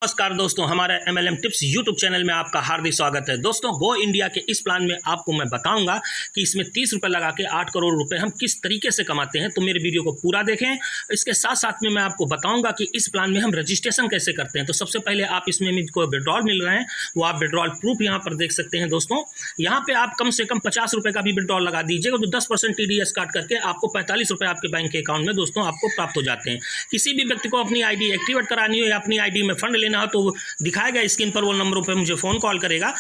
नमस्कार दोस्तों, हमारे MLM टिप्स यूट्यूब चैनल में आपका हार्दिक स्वागत है। दोस्तों, गो इंडिया के इस प्लान में आपको मैं बताऊंगा कि इसमें 30 रुपये लगा के 8 करोड़ रुपए हम किस तरीके से कमाते हैं। तो मेरे वीडियो को पूरा देखें। इसके साथ साथ में मैं आपको बताऊंगा कि इस प्लान में हम रजिस्ट्रेशन कैसे करते हैं। तो सबसे पहले आप इसमें मुझको विड्रॉल मिल रहे हैं, वो आप विड्रॉल प्रूफ यहाँ पर देख सकते हैं। दोस्तों, यहाँ पर आप कम से कम 50 रुपये का भी विड्रॉल लगा दीजिएगा तो 10% TDS काट करके आपको 45 रुपये आपके बैंक के अकाउंट में दोस्तों आपको प्राप्त हो जाते हैं। किसी भी व्यक्ति को अपनी ID एक्टिवेट करानी हो या अपनी ID में फंड लेना हो तो दिखाया गया स्क्रीन पर वो नंबरों पे मुझे फ़ोन कॉल करेगा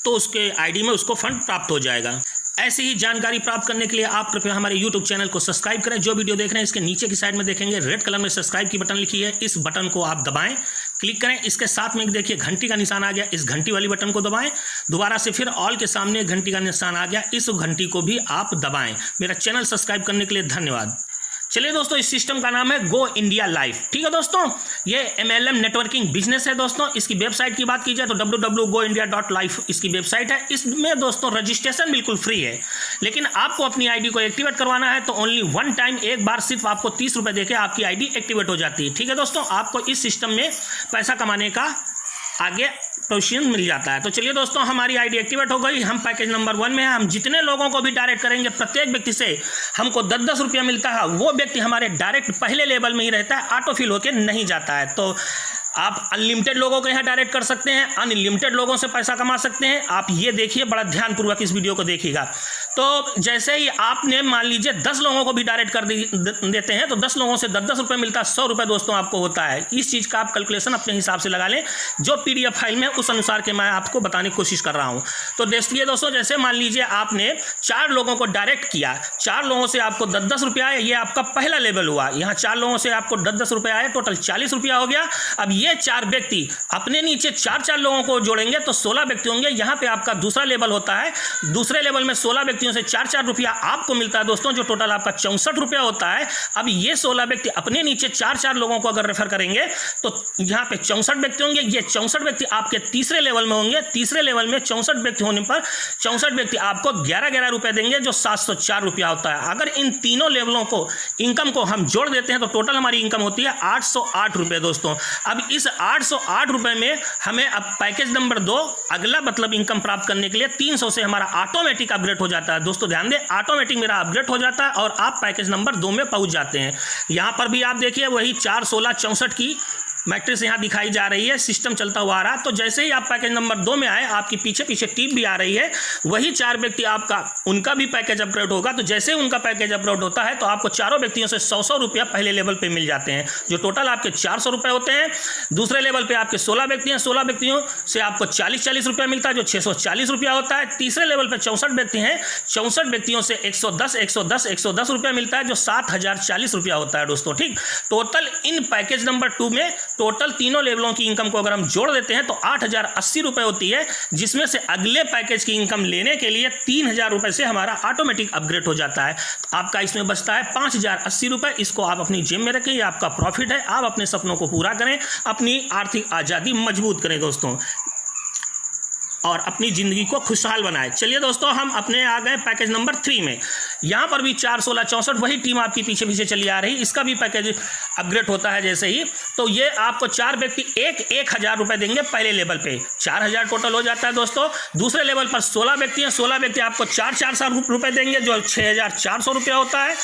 तो उसके आईडी में उसको फंड प्राप्त हो जाएगा। ऐसी ही जानकारी प्राप्त करने के लिए आप कृपया हमारे यूट्यूब चैनल को सब्सक्राइब करें। जो वीडियो देख रहे हैं इसके नीचे की साइड में देखेंगे रेड कलर में सब्सक्राइब की बटन लिखी है, इस बटन को आप दबाएं, क्लिक करें। इसके साथ में देखिए घंटी का निशान आ गया, इस घंटी वाली बटन को दबाएं। दोबारा से फिर ऑल के सामने घंटी का निशान आ गया, इस घंटी को भी आप दबाएं। मेरा चैनल सब्सक्राइब करने के लिए धन्यवाद। चलिए दोस्तों, इस सिस्टम का नाम है गो इंडिया लाइव। ठीक है दोस्तों, ये MLM नेटवर्किंग बिजनेस है। दोस्तों, इसकी वेबसाइट की बात की जाए तो www.goindia.live इसकी वेबसाइट है। इसमें दोस्तों रजिस्ट्रेशन बिल्कुल फ्री है, लेकिन आपको अपनी ID को एक्टिवेट करवाना है तो ओनली वन टाइम, एक बार सिर्फ आपको 30 रुपये देके आपकी ID एक्टिवेट हो जाती है। ठीक है दोस्तों, आपको इस सिस्टम में पैसा कमाने का आगे प्रोविजन मिल जाता है। तो चलिए दोस्तों, हमारी ID एक्टिवेट हो गई। हम पैकेज नंबर 1 में हैं। हम जितने लोगों को भी डायरेक्ट करेंगे प्रत्येक व्यक्ति से हमको 10-10 रुपया मिलता है। वो व्यक्ति हमारे डायरेक्ट पहले लेवल में ही रहता है, ऑटो फिल होकर नहीं जाता है। तो आप अनलिमिटेड लोगों को यहाँ डायरेक्ट कर सकते हैं, अनलिमिटेड लोगों से पैसा कमा सकते हैं। आप ये देखिए, बड़ा ध्यानपूर्वक इस वीडियो को देखिएगा। तो जैसे ही आपने मान लीजिए 10 लोगों को भी डायरेक्ट कर देते हैं तो 10 लोगों से 10-10 रुपये मिलता है, 100 रुपये दोस्तों आपको होता है। इस चीज़ का आप कैलकुलेशन अपने हिसाब से लगा लें, जो PDF फाइल में उस अनुसार के मैं आपको बताने की कोशिश कर रहा हूँ। तो देखिए दोस्तों, जैसे मान लीजिए आपने 4 लोगों को डायरेक्ट किया, 4 लोगों से आपको 10-10 रुपया आए, ये आपका पहला लेवल हुआ। यहाँ 4 लोगों से आपको 10-10 रुपये आए, टोटल 40 रुपया हो गया। अब ये 4 व्यक्ति अपने नीचे 4-4 लोगों को जोड़ेंगे तो 16 व्यक्ति होंगे। यहाँ पे आपका दूसरा लेवल होता है। दूसरे लेवल में 16 व्यक्तियों से 4-4 रुपया आपको मिलता है दोस्तों, जो टोटल आपका 64 रुपया होता है। अब ये 16 व्यक्ति अपने नीचे 4-4 लोगों को अगर रेफर करेंगे तो यहाँ पे 64 व्यक्ति होंगे। ये 64 व्यक्ति आपके तीसरे लेवल में होंगे। तीसरे लेवल में 64 व्यक्ति होने पर 64 व्यक्ति आपको 11-11 रुपये देंगे, जो 704 रुपया होता है। अगर इन तीनों लेवलों को इनकम को हम जोड़ देते हैं तो टोटल हमारी इनकम होती है 808 रुपये दोस्तों। अब इस 808 रुपये में हमें अब पैकेज नंबर 2 अगला मतलब इनकम प्राप्त करने के लिए 300 से हमारा ऑटोमेटिक अपग्रेड हो जाता है। दोस्तों ध्यान दें, ऑटोमेटिक मेरा अपग्रेड हो जाता है और आप पैकेज नंबर 2 में पहुंच जाते हैं। यहाँ पर भी आप देखिए वही 4, 16, 64 की मैट्रिक्स यहाँ दिखाई जा रही है, सिस्टम चलता हुआ आ रहा है। तो जैसे ही आप पैकेज नंबर 2 में आए, आपकी पीछे पीछे टीम भी आ रही है। वही 4 व्यक्ति आपका उनका भी पैकेज अपग्रेड होगा। तो जैसे ही उनका पैकेज अपग्रेड होता है तो आपको चारों व्यक्तियों से 100-100 रुपया पहले लेवल पे मिल जाते हैं, जो टोटल आपके 400 रुपये होते हैं। दूसरे लेवल पे आपके 16 व्यक्ति हैं, 16 व्यक्तियों से आपको 40-40 रुपया मिलता है, जो 640 रुपया होता है। तीसरे लेवल पर 64 व्यक्ति हैं, 64 व्यक्तियों से 110 रुपया मिलता है, जो 7040 रुपया होता है दोस्तों। ठीक, टोटल इन पैकेज नंबर 2 में टोटल तीनों लेवलों की इनकम को अगर हम जोड़ देते हैं तो 8080 रुपये होती है, जिसमें से अगले पैकेज की इनकम लेने के लिए 3000 रुपये से हमारा ऑटोमेटिक अपग्रेड हो जाता है। तो आपका इसमें बचता है 5080 रुपये। इसको आप अपनी जेब में रखें, ये आपका प्रॉफिट है। आप अपने सपनों को पूरा करें, अपनी आर्थिक आज़ादी मजबूत करें दोस्तों, और अपनी ज़िंदगी को खुशहाल बनाएं। चलिए दोस्तों, हम अपने आ गए पैकेज नंबर 3 में। यहाँ पर भी 4, 16, 64 वही टीम आपकी पीछे पीछे चली आ रही। इसका भी पैकेज अपग्रेड होता है जैसे ही। तो ये आपको 4 व्यक्ति 1,000 रुपये देंगे पहले लेवल पे, 4000 टोटल हो जाता है दोस्तों। दूसरे लेवल पर 16 व्यक्ति हैं, 16 व्यक्ति आपको 400 रुपये देंगे, जो 6400 रुपया होता है।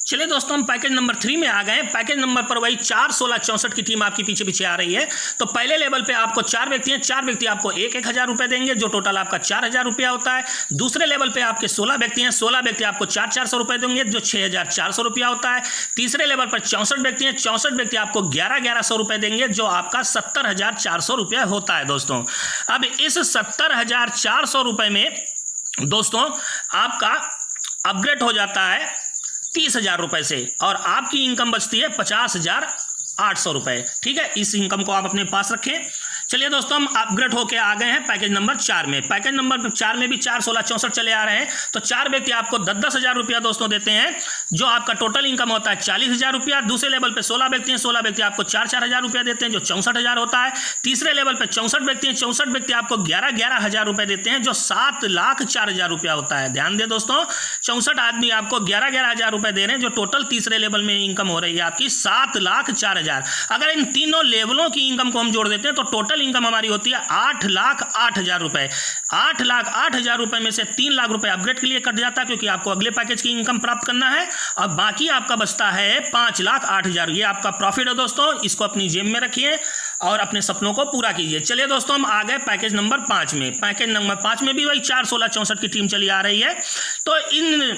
चलिए दोस्तों, हम पैकेज नंबर 3 में आ गए। पैकेज नंबर पर वही 4, 16, 64 की टीम आपकी पीछे पीछे आ रही है। तो पहले लेवल पे आपको 4 व्यक्ति हैं, 4 व्यक्ति आपको 1,000 रुपये देंगे, जो टोटल आपका 4000 रुपया होता है। दूसरे लेवल पे आपके 16 व्यक्ति हैं, 16 व्यक्ति आपको 400 रुपये देंगे, जो 6400 रुपया होता है। तीसरे लेवल पर 64 व्यक्ति हैं, 64 व्यक्ति आपको 1100 रुपये देंगे, जो आपका 70400 रुपया होता है दोस्तों। अब इस 70400 रुपये में दोस्तों आपका अपग्रेड हो जाता है 30,000 रुपये से, और आपकी इनकम बचती है 50,800 रुपये। ठीक है, इस इनकम को आप अपने पास रखें। चलिए दोस्तों, हम अपग्रेड होके आ गए हैं पैकेज नंबर 4 में। पैकेज नंबर 4 में भी 4, 16, 64 चले आ रहे हैं। तो 4 व्यक्ति आपको 10-10 हज़ार रुपया दोस्तों देते हैं, जो आपका टोटल इनकम होता है 40 हज़ार रुपया। दूसरे लेवल पे 16 व्यक्ति हैं, 16 व्यक्ति आपको 4-4 हज़ार रुपया देते हैं, जो 64 हज़ार होता है। तीसरे लेवल पे 64 व्यक्ति हैं, 64 व्यक्ति आपको 11-11 हज़ार रुपये देते हैं, जो 7,04,000 रुपया होता है। ध्यान दें दोस्तों, 64 आदमी आपको 11-11 हज़ार रुपये दे रहे हैं, जो टोटल तीसरे लेवल में इनकम हो रही है आपकी 7,04,000। अगर इन तीनों लेवलों की इनकम को हम जोड़ देते हैं तो टोटल इनकम हमारी होती है 8,08,000 रुपये। 8,08,000 रुपये में से 3 लाख रुपये अपग्रेड के लिए कट जाता है, क्योंकि आपको अगले पैकेज की इनकम प्राप्त करना है, और बाकी आपका बचता है 5,08,000। ये आपका प्रॉफिट है दोस्तों, इसको अपनी जेब में रखिए और अपने सपनों को पूरा कीजिए। चलिए दोस्तों, हम आ गए पैकेज नंबर 5 में। पैकेज नंबर 5 में भी वही 4, 16, 64 की टीम चली आ रही है। तो इन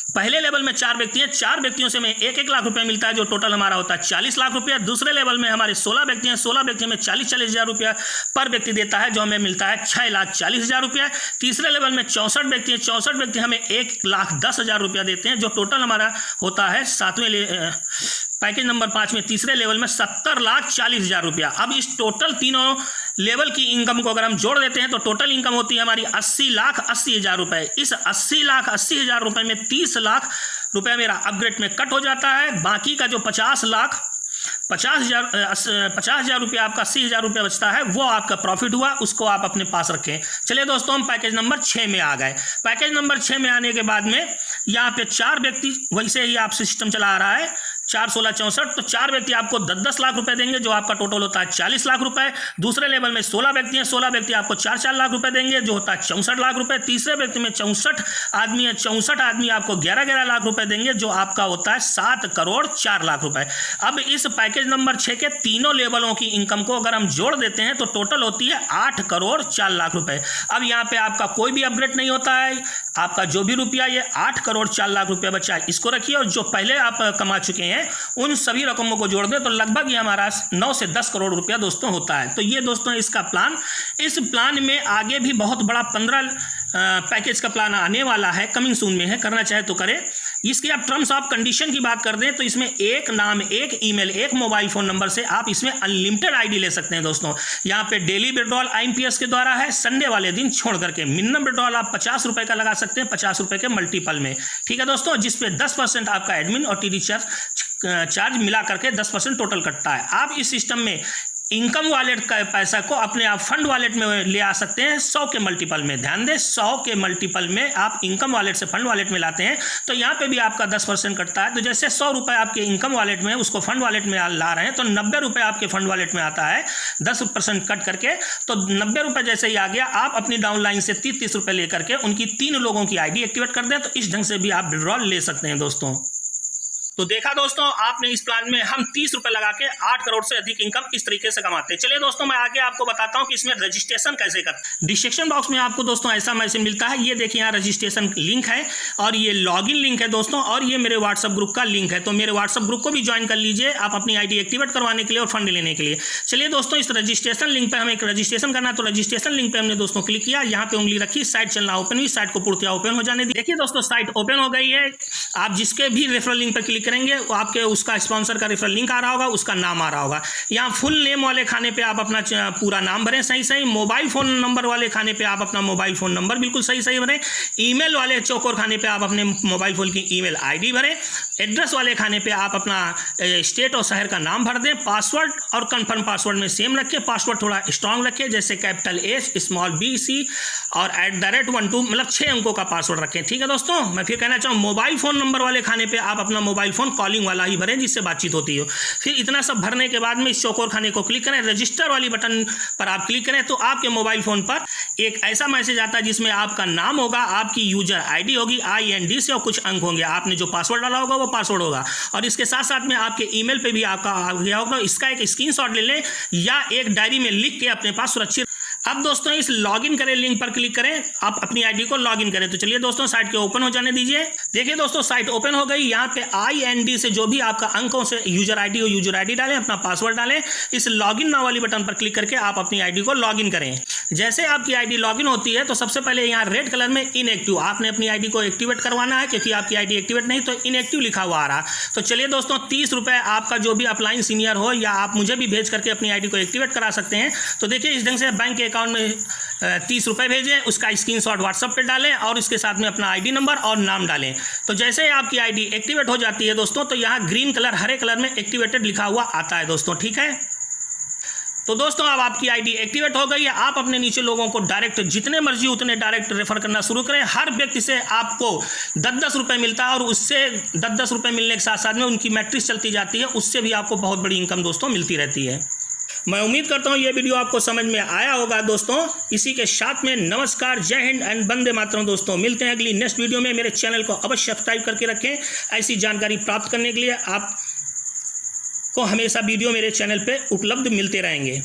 पहले लेवल में 4 व्यक्ति हैं, 4 व्यक्तियों से हमें 1-1 लाख रुपया मिलता है, जो टोटल हमारा होता है 40 लाख रुपया। दूसरे लेवल में हमारे 16 व्यक्ति हैं, 16 व्यक्ति में 40-40 हज़ार रुपया पर व्यक्ति देता है, जो हमें मिलता है 6,40,000 रुपया। तीसरे लेवल में 64 व्यक्ति हैं, 64 व्यक्ति हमें 1,10,000 रुपया देते हैं, जो टोटल हमारा होता है पैकेज नंबर 5 में तीसरे लेवल में 70,40,000 रुपया। अब इस टोटल तीनों लेवल की इनकम को अगर हम जोड़ देते हैं तो टोटल इनकम होती है हमारी 80,80,000 रुपये। इस 80,80,000 रुपये में 30 लाख रुपये मेरा अपग्रेड में कट हो जाता है। बाकी का जो 50,000 रुपया आपका 80,000 रुपया बचता है, वो आपका प्रॉफिट हुआ, उसको आप अपने पास रखें। चलिए दोस्तों, हम पैकेज नंबर 6 में आ गए। पैकेज नंबर 6 में आने के बाद में यहाँ पे 4 व्यक्ति, वैसे ही आप सिस्टम चला आ रहा है 4, 16, 64। तो 4 व्यक्ति आपको 10-10 लाख रुपए देंगे, जो आपका टोटल होता है 40 लाख रुपए। दूसरे लेवल में 16 व्यक्ति हैं, 16 व्यक्ति आपको 4-4 लाख रुपए देंगे, जो होता है 64 लाख रुपए। तीसरे व्यक्ति में 64 आदमी है, 64 आदमी आपको 11-11 लाख रुपए देंगे, जो आपका होता है 7,04,00,000 रुपए। अब इस पैकेज नंबर 6 के तीनों लेवलों की इनकम को अगर हम जोड़ देते हैं तो टोटल होती है 8,04,00,000 रुपए। अब यहाँ पे आपका कोई भी अपग्रेड नहीं होता है, आपका जो भी रुपया ये 8,04,00,000 रुपया बचा है, इसको रखिए, और जो पहले आप कमा चुके हैं उन सभी रकमों को जोड़ दें तो लगभग ये हमारा 9 से 10 करोड़ रुपया दोस्तों होता है। तो ये दोस्तों इसका प्लान, इस प्लान में आगे भी बहुत बड़ा 15 पैकेज का प्लान आने वाला है, कमिंग सून में है, करना चाहे तो करें। इसकी आप टर्म्स ऑफ कंडीशन की बात कर दें तो इसमें एक नाम, एक ईमेल, एक मोबाइल फ़ोन नंबर से आप इसमें अनलिमिटेड आईडी ले सकते हैं दोस्तों। यहाँ पे डेली विड्रॉल IMPS के द्वारा है, संडे वाले दिन छोड़ करके। मिनिमम विड्रॉल आप 50 रुपये का लगा सकते हैं, 50 रुपये के मल्टीपल में, ठीक है दोस्तों, जिसपे 10% आपका एडमिन और TD चार्ज मिला करके 10% टोटल कटता है। आप इस सिस्टम में इनकम वॉलेट का पैसा को अपने आप फंड वॉलेट में ले आ सकते हैं 100 के मल्टीपल में। ध्यान दें, 100 के मल्टीपल में आप इनकम वॉलेट से फंड वॉलेट में लाते हैं तो यहाँ पे भी आपका 10% कटता है। तो जैसे 100 रुपये आपके इनकम वॉलेट में उसको फंड वॉलेट में ला रहे हैं तो 90 रुपये आपके फंड वॉलेट में आता है 10% कट करके। तो 90 रुपये जैसे ही आ गया, आप अपनी डाउनलाइन से 30-30 रुपये लेकर के उनकी 3 लोगों की ID एक्टिवेट कर दें, तो इस ढंग से भी आप विड्रॉल ले सकते हैं दोस्तों। तो देखा दोस्तों आपने, इस प्लान में हम 30 रुपये लगा के 8 करोड़ से अधिक इनकम इस तरीके से कमाते हैं। चलिए दोस्तों, मैं आगे आपको बताता हूं कि इसमें रजिस्ट्रेशन कैसे करते हैं। डिस्क्रिप्शन बॉक्स में आपको दोस्तों ऐसा मैसेज मिलता है, ये देखिए यहाँ रजिस्ट्रेशन लिंक है और ये लॉगिन लिंक है दोस्तों, और ये मेरे व्हाट्सअप ग्रुप का लिंक है। तो मेरे व्हाट्सअप ग्रुप को भी ज्वाइन कर लीजिए आप अपनी ID एक्टिवेट करवाने के लिए और फंड लेने के लिए। चलिए दोस्तों, इस रजिस्ट्रेशन लिंक पर हमें एक रजिस्ट्रेशन करना है, तो रजिस्ट्रेशन लिंक पर हमने दोस्तों क्लिक किया, यहाँ पे उंगली रखी, साइट चलना ओपन हुई, साइट को पूर्णतः ओपन हो जाने दी। देखिए दोस्तों, साइट ओपन हो गई है। आप जिसके भी रेफरल लिंक पर क्लिक करेंगे वो आपके उसका स्पॉन्सर का रेफरल लिंक आ रहा होगा, उसका नाम आ रहा होगा। यहाँ फुल नेम वाले खाने पे आप अपना पूरा नाम भरें सही सही। मोबाइल फोन नंबर वाले खाने पे आप अपना मोबाइल फोन नंबर बिल्कुल सही सही भरें। ईमेल वाले चौकोर खाने पे आप अपने मोबाइल फोन की ईमेल ID भरें। एड्रेस वाले खाने पे आप अपना स्टेट और शहर का नाम भर दें। पासवर्ड और कन्फर्म पासवर्ड में सेम रखें, पासवर्ड थोड़ा स्ट्रांग रखें, जैसे capital S small b c और @12 मतलब 6 अंकों का पासवर्ड रखें, ठीक है दोस्तों। मैं फिर कहना चाहूँ, मोबाइल फोन नंबर वाले खाने पे आप अपना मोबाइल फोन कॉलिंग वाला ही भरें जिससे बातचीत होती हो। फिर इतना सब भरने के बाद में इस चौकोर खाने को क्लिक करें, रजिस्टर वाली बटन पर आप क्लिक करें तो आपके मोबाइल फोन पर एक ऐसा मैसेज आता है जिसमें आपका नाम होगा, आपकी यूजर ID होगी IND से और कुछ अंक होंगे। आपने जो पासवर्ड डाला होगा वो पासवर्ड होगा, और इसके साथ साथ में आपके ईमेल पे भी आपका आ गया होगा। इसका एक स्क्रीनशॉट ले लें या एक डायरी में लिख के अपने पास सुरक्षित अब दोस्तों इस लॉगिन करें लिंक पर क्लिक करें, आप अपनी आईडी को लॉगिन करें। तो चलिए दोस्तों साइट के ओपन हो जाने दीजिए। देखिए दोस्तों साइट ओपन हो गई। यहाँ पे IND से जो भी आपका अंकों से यूजर आईडी हो यूजर आईडी डालें, अपना पासवर्ड डालें। इस लॉगिन नाउ वाली बटन पर क्लिक करके आप अपनी आईडी को लॉगिन करें। जैसे आपकी आईडी लॉगिन होती है तो सबसे पहले यहाँ रेड कलर में इनएक्टिव, आपने अपनी आईडी को एक्टिवेट करवाना है, क्योंकि आपकी आईडी एक्टिवेट नहीं तो इनएक्टिव लिखा हुआ आ रहा। तो चलिए दोस्तों 30 रुपये आपका जो भी अपलाइन सीनियर हो या आप मुझे भी भेज करके अपनी आईडी को एक्टिवेट करा सकते हैं। तो देखिए इस ढंग से बैंक के अकाउंट में 30 रुपये भेजें, उसका स्क्रीनशॉट व्हाट्सएप पे डालें और इसके साथ में अपना आईडी नंबर और नाम डालें। तो जैसे ही आपकी आईडी एक्टिवेट हो जाती है दोस्तों, तो यहाँ ग्रीन कलर हरे कलर में एक्टिवेटेड लिखा हुआ आता है दोस्तों, ठीक है। तो दोस्तों अब आपकी आईडी एक्टिवेट हो गई है। आप अपने नीचे लोगों को डायरेक्ट जितने मर्जी उतने डायरेक्ट रेफर करना शुरू करें। हर व्यक्ति से आपको 10-10 रुपये मिलता है और उससे 10-10 रुपये मिलने के साथ साथ में उनकी मैट्रिक्स चलती जाती है, उससे भी आपको बहुत बड़ी इनकम दोस्तों मिलती रहती है। मैं उम्मीद करता हूँ ये वीडियो आपको समझ में आया होगा दोस्तों। इसी के साथ में नमस्कार, जय हिंद एंड वंदे मातरम दोस्तों। मिलते हैं अगली नेक्स्ट वीडियो में। मेरे चैनल को अवश्य सब्सक्राइब करके रखें। ऐसी जानकारी प्राप्त करने के लिए आप को हमेशा वीडियो मेरे चैनल पे उपलब्ध मिलते रहेंगे।